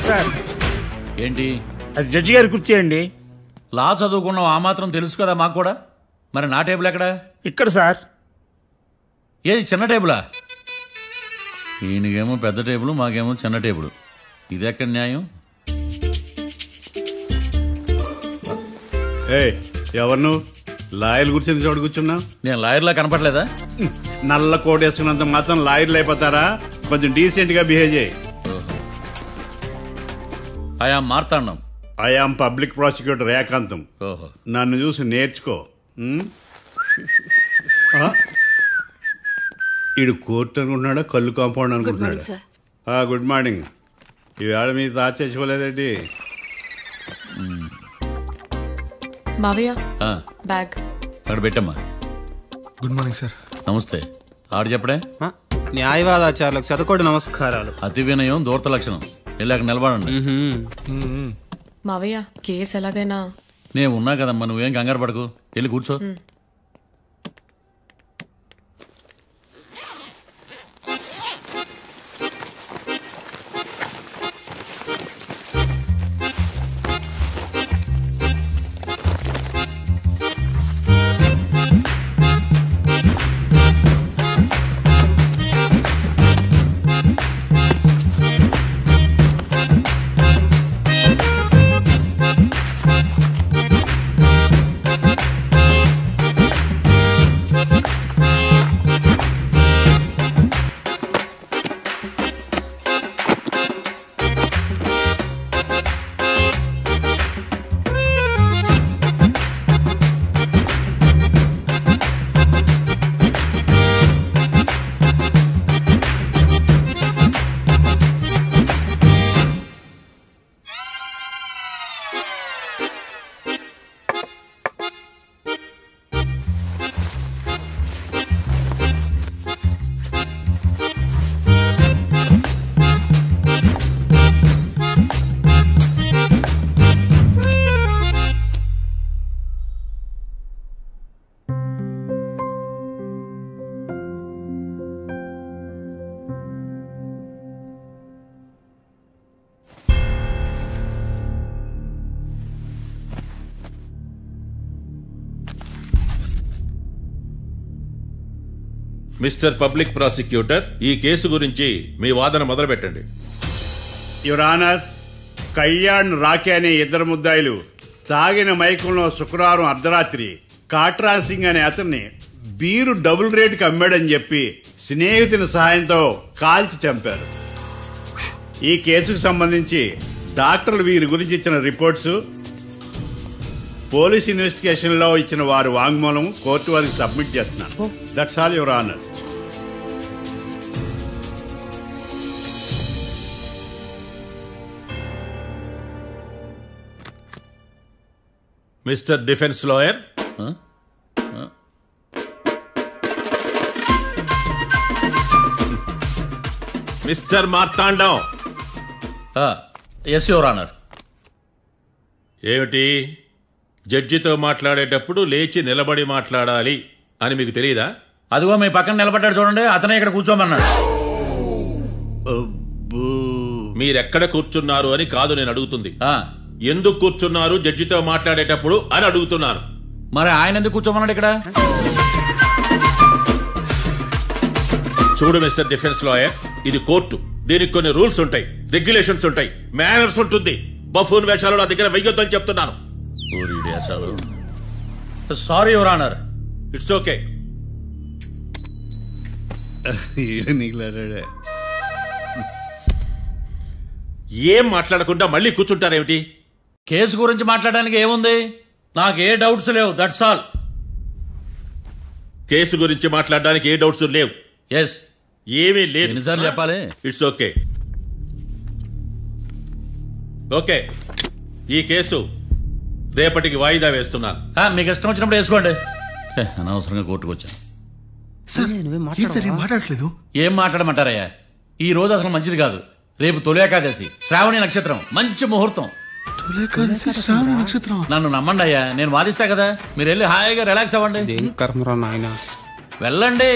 Sir ఏంటి? అది judge గారి కుర్చీ అండి. లా చదువుకున్నావు, ఆ మాత్రం తెలుసు కదా మాకు కూడా. మరి నా టేబుల్ ఎక్కడ? ఇక్కడ సార్. ఏది చిన్న టేబులా? ఈయనకేమో పెద్ద టేబుల్, మాకేమో చిన్న టేబుల్. ఇది ఎక్కడ న్యాయం? ఎవరు నువ్వు? లాయర్లు కూర్చొని చోటు కూర్చున్నావు. నేను లాయర్లా కనపడలేదా? నల్ల కోట్ వేసుకున్నంత మాత్రం లాయర్లు అయిపోతారా? కొంచెం డీసెంట్ గా బిహేవ్ చేయి. I am Marthandam. I am public prosecutor ఏకాంతం. నన్ను చూసి నేర్చుకో. ఈడు కోర్టు అనుకుంటున్నాడా, కళ్ళు కాంపౌండ్ అనుకుంటున్నాడా? Good morning. ఈవేళ మీ తాత చచ్చిపోలేదండి. మావయ్య బ్యాగ్ అక్కడ పెట్టమ్మా. Good morning sir. నమస్తే. ఆడు చెప్పడే. న్యాయవాదాచారులకు చదువుకోండి నమస్కారాలు. అతి వినయం దూరత లక్షణం. వెళ్ళాక నిలబడండి. మావయ్య కేసు ఎలాగైనా. నేను ఉన్నా కదమ్మా, నువ్వేం కంగారు పడకు. వెళ్ళి కూర్చో. మిస్టర్ పబ్లిక్ ప్రాసిక్యూటర్, ఈ కేసు గురించి మీ వాదన మొదలు పెట్టండి. యువర్ ఆనర్, కళ్యాణ్ రాకే అనే ఇద్దరు ముద్దాయిలు తాగిన మైకంలో శుక్రవారం అర్ధరాత్రి కాట్రా సింగ్ అనే అతన్ని బీరు డబుల్ రేటుకి అమ్మాడని చెప్పి స్నేహితుని సహాయంతో కాల్చి చంపారు. ఈ కేసుకు సంబంధించి డాక్టర్లు వీరి గురించి ఇచ్చిన రిపోర్ట్స్, పోలీస్ ఇన్వెస్టిగేషన్ లో ఇచ్చిన వారి వాంగ్మూలం కోర్టు వారికి సబ్మిట్ చేస్తున్నాను. That's all your honour. Mister defence lawyer, mister Marthandam. Yes your honour. ఏమిటి, జడ్జితో మాట్లాడేటప్పుడు లేచి నిలబడి మాట్లాడాలి అని మీకు తెలియదా? అదిగో మీ పక్కన నిలబడ్డాడు చూడండి, అతనే ఇక్కడ కూర్చోమన్నాడు. మీరెక్కడ కూర్చున్నారు అని కాదు నేను అడుగుతుంది, ఎందుకు కూర్చున్నారు జడ్జితో మాట్లాడేటప్పుడు అని అడుగుతున్నాను. మరి ఆయన ఎందుకు కూర్చోమన్నాడు ఇక్కడ? చూడు మిస్టర్ డిఫెన్స్ లాయర్, ఇది కోర్టు. దీనికి కొన్ని రూల్స్ ఉంటాయి, రెగ్యులేషన్స్ ఉంటాయి, మేనర్స్ ఉంటుంది. బఫూన్ వేషాలు నా దగ్గర వెయ్యొద్దని చెప్తున్నాను. Sorry your honour. It's okay. ఏం మాట్లాడకుండా మళ్ళీ కూర్చుంటారేమిటి? కేసు గురించి మాట్లాడడానికి ఏముంది? నాకు ఏ డౌట్స్ లేవు, దట్స్ ఆల్. కేసు గురించి మాట్లాడడానికి ఏ డౌట్స్ లేవు? ఎస్. ఏమీ లేదు. ఎన్నిసార్లు చెప్పాలి? It's okay. ఓకే, ఈ కేసు రేపటికి వాయిదా వేస్తున్నాను. మీకు ఇష్టం వచ్చినప్పుడు వేసుకోండి. అనవసరంగా కోర్టుకు వచ్చాను. మాట్లాడట్లేదు. ఏం మాట్లాడమంటారయ్యా? ఈ రోజు అసలు మంచిది కాదు. రేపు తొలి ఏకాదశి, శ్రావణి నక్షత్రం, మంచి ముహూర్తం. నన్ను నమ్మండి అయ్యా, నేను వాదిస్తా కదా. మీరు వెళ్ళి హాయిగా రిలాక్స్ అవ్వండి. వెళ్ళండి.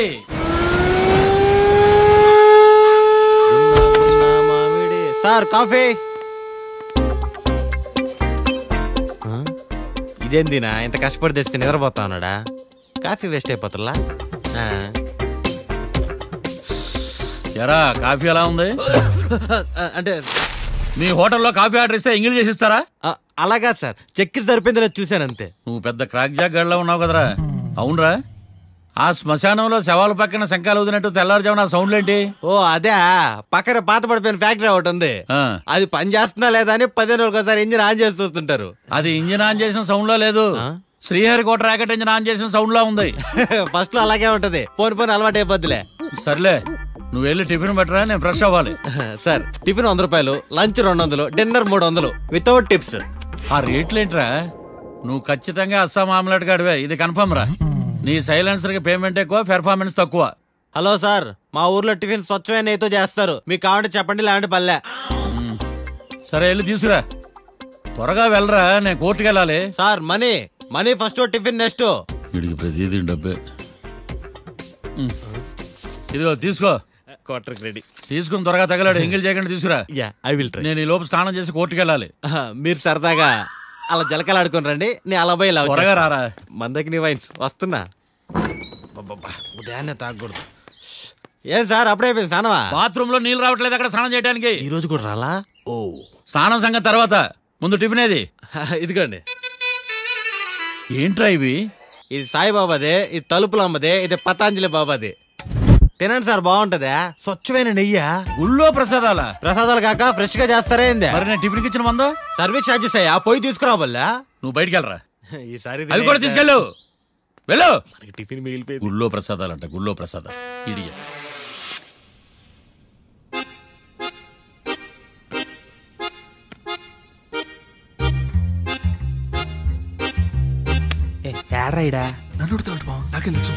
Sir coffee. ఇదేందినా ఇంత కష్టపడి తెస్తే నిద్రపోతా ఉన్నాడా? కాఫీ వేస్ట్ అయిపోతుందా? ఎరా కాఫీ ఎలా ఉంది? అంటే మీ హోటల్లో కాఫీ ఆర్డర్ ఇస్తే ఎంగిల్ చేసిస్తారా? అలాగా సార్, చక్కెర సరిపోయిందో చూశానంతే. నువ్వు పెద్ద క్రాక్ జాక్ గడిలో ఉన్నావు కదరా. అవునరా, ఆ శ్మశానంలో శవాల పక్కన శంఖాలు ఊదినట్టు తెల్లారుజామున సౌండ్లేంటి? ఓ అదే, పక్కన పాత పడిపోయిన ఫ్యాక్టరీ ఒకటి ఉంది. అది పని చేస్తున్నా లేదా అని 15 రోజులు ఒకసారి ఇంజిన్ ఆన్ చేసి చూస్తుంటారు. అది ఇంజిన్ ఆన్ చేసిన సౌండ్ లో లేదు, శ్రీహరికోట రాకెట్ ఇంజిన్ ఆన్ చేసిన సౌండ్ లో ఉంది. ఫస్ట్ లో అలాగే ఉంటది, పోని అలవాటు అయిపోద్దిలే. సర్లే, నువ్వు వెళ్ళి టిఫిన్ పెట్టరా, నేను ఫ్రెష్ అవ్వాలి. సార్ టిఫిన్ 100 రూపాయలు, లంచ్ 200, డిన్నర్ 300 వితౌట్ టిప్స్. ఆ రేట్లేంట్రా? నువ్వు ఖచ్చితంగా అస్సాం ఆమ్లెట్ గాడివే, ఇది కన్ఫర్మ్ రా. నీ సైలెన్సర్ కి పేమెంట్ ఎక్కువ, పెర్ఫార్మెన్స్ తక్కువ. హలో సార్, మా ఊర్లో టిఫిన్ స్వచ్ఛమైన నెయ్యితో చేస్తారు, మీకు కావాలంటే చెప్పండి, లేదంటే పల్లె. సరే వెళ్ళి తీసుకురా, త్వరగా వెళ్ళరా, నేను కోర్టుకు వెళ్ళాలి. Sir money first, tiffin next. వీడికి ప్రతిదీ డబ్బే. ఇదిగో తీసుకో, క్వార్టర్ రెడీ. తీసుకుని త్వరగా తగలాడు, ఎంగిల్ చేయకుండా తీసుకురా. I will try. నేను ఈ లోపు స్నానం చేసి కోర్టుకు వెళ్ళాలి. మీరు సరదాగా అలా జలకలు ఆడుకుని రండి, నేను అలా పోయి త్వరగా రారా. మందకి నీ వైన్స్ వస్తున్నా. ఉదయాన్నే తాగకూడదు. ఏం సార్ అప్పుడే అయిపోయింది స్నానమా? బాత్రూమ్ లో నీళ్ళు రావట్లేదు అక్కడ స్నానం చేయడానికి. ఈ రోజు కూడా రాలా? ఓ, స్నానం సంగతి తర్వాత, ముందు టిఫిన్ ఏది? ఇదిగోండి. ఏంట్రా ఇవి? ఇది సాయిబాబాదే, ఇది తలుపులు అమ్మదే, ఇది పతాంజలి బాబాది. తినండి సార్, బాగుంటదా? స్వచ్ఛమైన నెయ్యా. గుళ్ళో ప్రసాదాలా? ప్రసాదాలు కాక ఫ్రెష్ గా చేస్తారా ఏంది? మరి నేను టిఫిన్ ఇచ్చిన మందో సర్వీస్ ఛార్జెస్ అయ్యా, పోయి తీసుకురావల్లా. నువ్వు బయటికి వెళ్ళరా, ఈసారి అవి కూడా తీసుకెళ్ళు. వెళ్ళు. టిఫిన్ మిగిలిపోయింది. గుళ్ళో ప్రసాదాలంట, గుళ్ళో ప్రసాదాలు. ఇడియట్. ఏడ్రైడా నన్ను అడుగుతాడు బావ, నాకేం తెలుసు?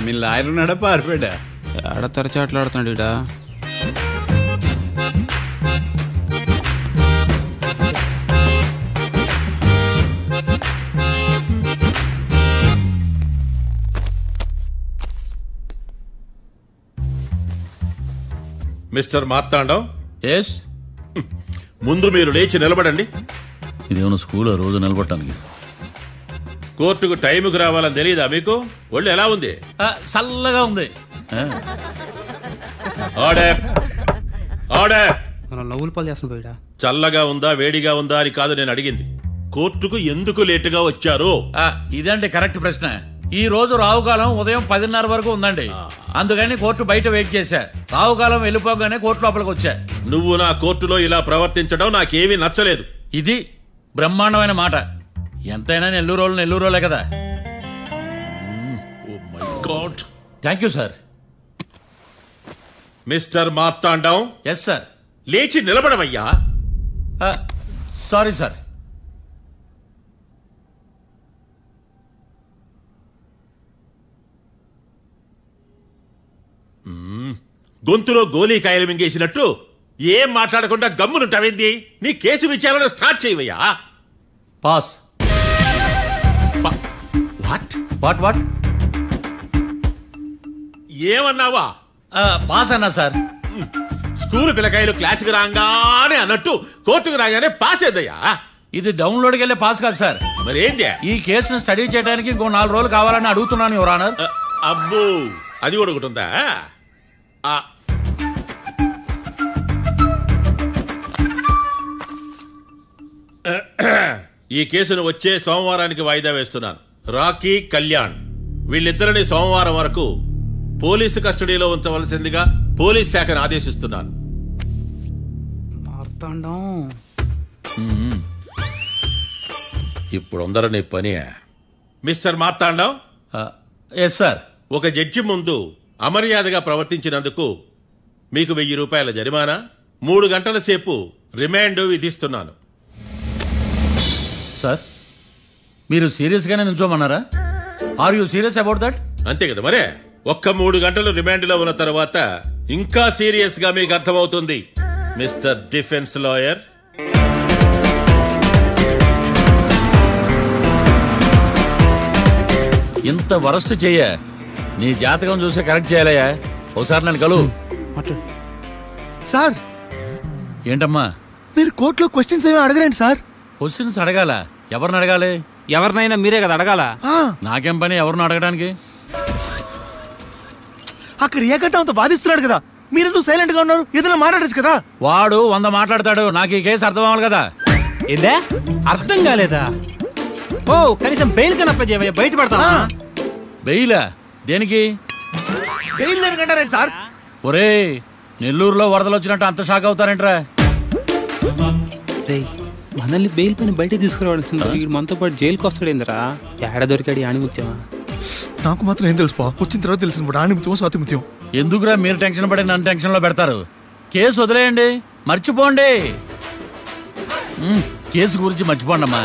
మీ లాయర్ ఉన్నాడా, పారిపోయాడా? ఏడ తెరచాట్లాడుతున్నాడు ఇడా. Mister Marthandam, yes. ముందు మీరు లేచి నిలబడండి. ఇదేమన్నా స్కూల్ రోజు నిలబడటానికి? కోర్టుకు టైంకి రావాలని తెలియదా మీకు? ఒళ్ళు ఎలా ఉంది? చల్లగా ఉంది. Order, order. నవ్వులు పాలు చేస్తున్నా పోయిడా. చల్లగా ఉందా వేడిగా ఉందా అని కాదు నేను అడిగింది, కోర్టుకు ఎందుకు లేటుగా వచ్చారు? ఇదండి కరెక్ట్ ప్రశ్న. ఈ రోజు రావుకాలం ఉదయం 10:30 వరకు ఉందండి, అందుకని కోర్టు బయట వెయిట్ చేశా. రావుకాలం వెళ్ళిపోగానే కోర్టు లోపలికి వచ్చా. నువ్వు నా కోర్టులో ఇలా ప్రవర్తించడం నాకేమీ నచ్చలేదు. ఇది బ్రహ్మాండమైన మాట. ఎంతైనా నెల్లూరులే కదా. Oh my god. Thank you sir. Mister Marthandam. Yes sir. లేచి నిలబడవయ్యా. Sorry sir. గొంతులో గోలీకాయలు మింగేసినట్టు ఏం మాట్లాడకుండా గమ్మునుంటావేంది? నీ కేసు విచారణ స్టార్ట్ చేయవయ్యా. పాస్. వాట్ వాట్ వాట్ ఏమన్నావా? పాస్ అన్నా సార్. స్కూల్ పిల్లకాయలు క్లాసుకు రాగానే అన్నట్టు కోర్టుకు రాగానే పాస్ ఏదయ్యా? ఇది డౌన్లోడ్కి వెళ్ళే పాస్ కాదు సార్. మరి ఏంది? ఈ కేసును స్టడీ చేయడానికి ఇంకో 4 రోజులు కావాలని అడుగుతున్నాను యువర్ ఆనర్. అబ్బో, అది కూడా ఒకటి ఉందా? ఈ కేసును వచ్చే సోమవారానికి వాయిదా వేస్తున్నాను. రాకీ, కళ్యాణ్ వీళ్ళిద్దరిని సోమవారం వరకు పోలీసు కస్టడీలో ఉంచవలసిందిగా పోలీస్ శాఖను ఆదేశిస్తున్నాను. ఇప్పుడు అందరూ పని. మిస్టర్ మార్తాండం. Yes sir. ఒక జడ్జి ముందు అమర్యాదగా ప్రవర్తించినందుకు మీకు 1000 రూపాయల జరిమానా, 3 గంటల సేపు రిమాండ్ విధిస్తున్నాను. సార్, మీరు సీరియస్గానే నిల్చోమన్నారా? Are you serious about that? అంతే కదా మరే. ఒక్క 3 గంటలు రిమాండ్లో ఉన్న తర్వాత ఇంకా సీరియస్ గా మీకు అర్థమవుతుంది మిస్టర్ డిఫెన్స్ లాయర్. ఇంత వరస్ట్ చెయ్య, నీ జాతకం చూసి కరెక్ట్ చేయాలయ్యా. ఒకసారి నన్ను కలువు. సార్, ఏంటమ్మా? మీరు కోర్టులో క్వశ్చన్స్ ఏమీ అడగరండి సార్. క్వశ్చన్స్ అడగాల? ఎవరిని అడగాలి? ఎవరినైనా మీరే కదా అడగాల. నాకేం పని ఎవరిని అడగడానికి? అక్కడ ఏకతాంతో బాధిస్తున్నాడు కదా, మీరెందుకు సైలెంట్ గా ఉన్నారు? ఏదైనా మాట్లాడచ్చు కదా. వాడు 100 మాట్లాడతాడు, నాకు ఈ కేసు అర్థం అవ్వాలి కదా. ఏందే అర్థం కాలేదా? ఓ కనీసం బెయిల్ కనప్ప చేయవయ్యా, బయట పడతా. బెయిలా? దేనికి? బెయిల్ దేనికంటారండి సార్? ఒరే, నెల్లూరులో వరదలు వచ్చినట్టు అంత షాక్ అవుతారేంట్రా? మనల్ని బెయిల్ పైన బయట తీసుకురావాల్సింది. వీడు మనతో పాటు జైలుకి వస్తాడేందిరా? ఏడ దొరికాడు ఆణిముత్యమా? నాకు మాత్రం ఏం తెలుసు, వచ్చిన తర్వాత తెలిసింది ఆణిముత్యం స్వాతిముత్యం. ఎందుకురా మీరు టెన్షన్ పడి నన్ను టెన్షన్ లో పెడతారు? కేసు వదిలేయండి, మర్చిపోండి. కేసు గురించి మర్చిపోండి అమ్మా.